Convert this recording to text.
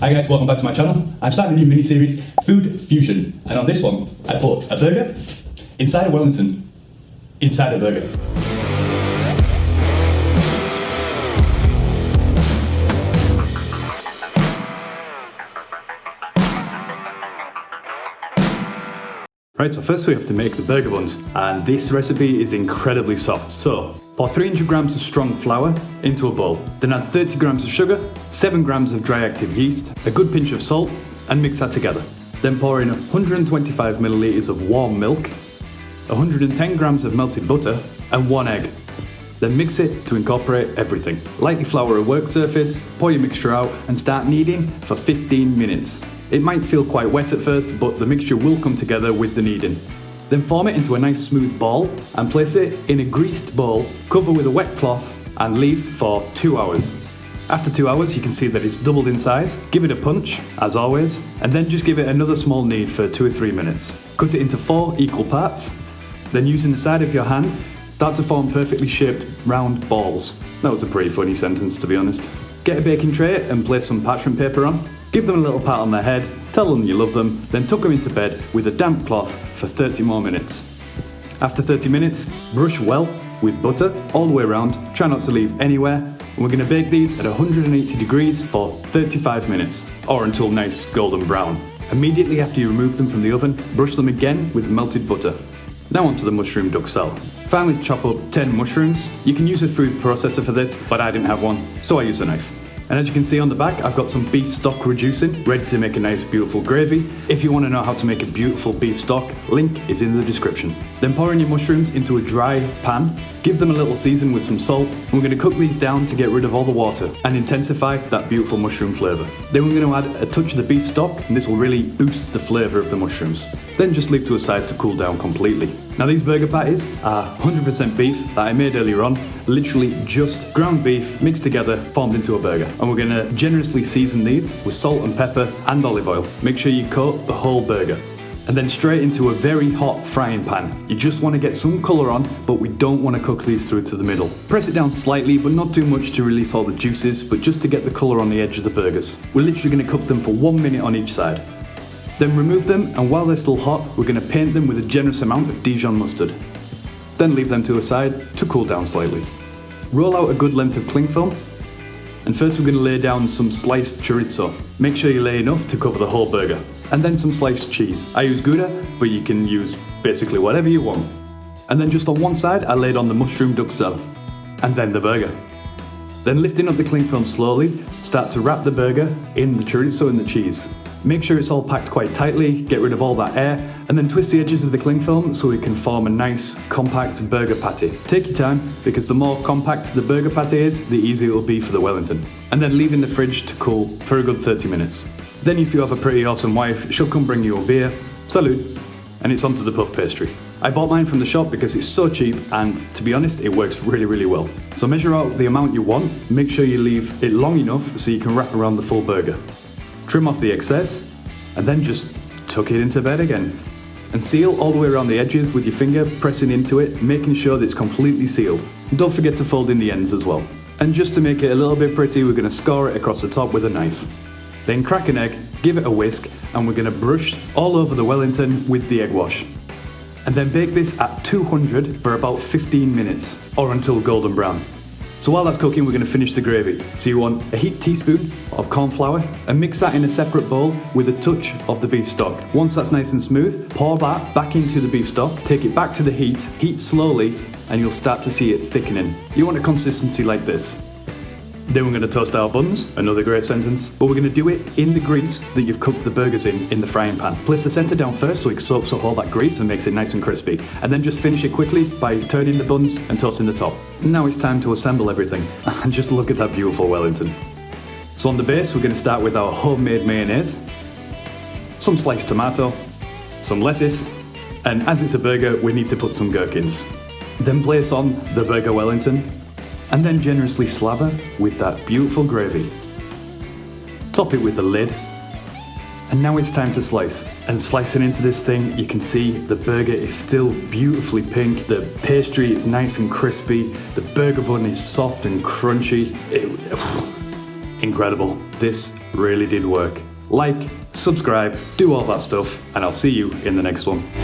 Hi guys, welcome back to my channel. I've started a new mini-series, Food Fusion, and on this one, I put a burger inside a Wellington, inside a burger. Right, so first we have to make the burger buns, and this recipe is incredibly soft. So, pour 300 grams of strong flour into a bowl, then add 30 grams of sugar, 7 grams of dry active yeast, a good pinch of salt, and mix that together. Then pour in 125 milliliters of warm milk, 110 grams of melted butter, and 1 egg. Then mix it to incorporate everything. Lightly flour a work surface, pour your mixture out, and start kneading for 15 minutes. It might feel quite wet at first, but the mixture will come together with the kneading. Then form it into a nice smooth ball and place it in a greased bowl, cover with a wet cloth and leave for 2 hours. After 2 hours you can see that it's doubled in size. Give it a punch, as always, and then just give it another small knead for 2 or 3 minutes. Cut it into 4 equal parts, then using the side of your hand, start to form perfectly shaped round balls. That was a pretty funny sentence, to be honest. Get a baking tray and place some parchment paper on. Give them a little pat on their head, tell them you love them, then tuck them into bed with a damp cloth for 30 more minutes. After 30 minutes, brush well with butter all the way around, try not to leave anywhere, and we're going to bake these at 180 degrees for 35 minutes, or until nice golden brown. Immediately after you remove them from the oven, brush them again with melted butter. Now onto the mushroom duxelle. Finally chop up 10 mushrooms. You can use a food processor for this, but I didn't have one, so I used a knife. And as you can see on the back, I've got some beef stock reducing, ready to make a nice beautiful gravy. If you want to know how to make a beautiful beef stock, link is in the description. Then pour in your mushrooms into a dry pan, give them a little season with some salt, and we're going to cook these down to get rid of all the water and intensify that beautiful mushroom flavour. Then we're going to add a touch of the beef stock, and this will really boost the flavour of the mushrooms. Then just leave to a side to cool down completely. Now these burger patties are 100% beef that I made earlier on, literally just ground beef mixed together, formed into a burger. And we're going to generously season these with salt and pepper and olive oil. Make sure you coat the whole burger. And then straight into a very hot frying pan. You just want to get some colour on, but we don't want to cook these through to the middle. Press it down slightly, but not too much to release all the juices, but just to get the colour on the edge of the burgers. We're literally going to cook them for 1 minute on each side. Then remove them, and while they're still hot, we're going to paint them with a generous amount of Dijon mustard. Then leave them to a side to cool down slightly. Roll out a good length of cling film, and first we're going to lay down some sliced chorizo. Make sure you lay enough to cover the whole burger. And then some sliced cheese. I use Gouda, but you can use basically whatever you want. And then just on one side, I laid on the mushroom duxelle, and then the burger. Then lifting up the cling film slowly, start to wrap the burger in the chorizo and the cheese. Make sure it's all packed quite tightly, get rid of all that air, and then twist the edges of the cling film so we can form a nice, compact burger patty. Take your time, because the more compact the burger patty is, the easier it will be for the Wellington. And then leave in the fridge to cool for a good 30 minutes. Then if you have a pretty awesome wife, she'll come bring you a beer, salute, and it's onto the puff pastry. I bought mine from the shop because it's so cheap, and to be honest, it works really, really well. So measure out the amount you want, make sure you leave it long enough so you can wrap around the full burger. Trim off the excess, and then just tuck it into bed again. And seal all the way around the edges with your finger, pressing into it, making sure that it's completely sealed. And don't forget to fold in the ends as well. And just to make it a little bit pretty, we're going to score it across the top with a knife. Then crack an egg, give it a whisk, and we're going to brush all over the Wellington with the egg wash. And then bake this at 200 for about 15 minutes, or until golden brown. So while that's cooking, we're going to finish the gravy. So you want a heaped teaspoon of corn flour, and mix that in a separate bowl with a touch of the beef stock. Once that's nice and smooth, pour that back into the beef stock, take it back to the heat slowly, and you'll start to see it thickening. You want a consistency like this. Then we're going to toast our buns, another great sentence, but we're going to do it in the grease that you've cooked the burgers in the frying pan. Place the centre down first so it soaks up all that grease and makes it nice and crispy, and then just finish it quickly by turning the buns and toasting the top. Now it's time to assemble everything, and just look at that beautiful Wellington. So on the base we're going to start with our homemade mayonnaise, some sliced tomato, some lettuce, and as it's a burger we need to put some gherkins. Then place on the burger Wellington, and then generously slather with that beautiful gravy. Top it with the lid, and now it's time to slice. And slicing into this thing, you can see the burger is still beautifully pink, the pastry is nice and crispy, the burger bun is soft and crunchy. Incredible. this really did work. Like, subscribe, do all that stuff, and I'll see you in the next one.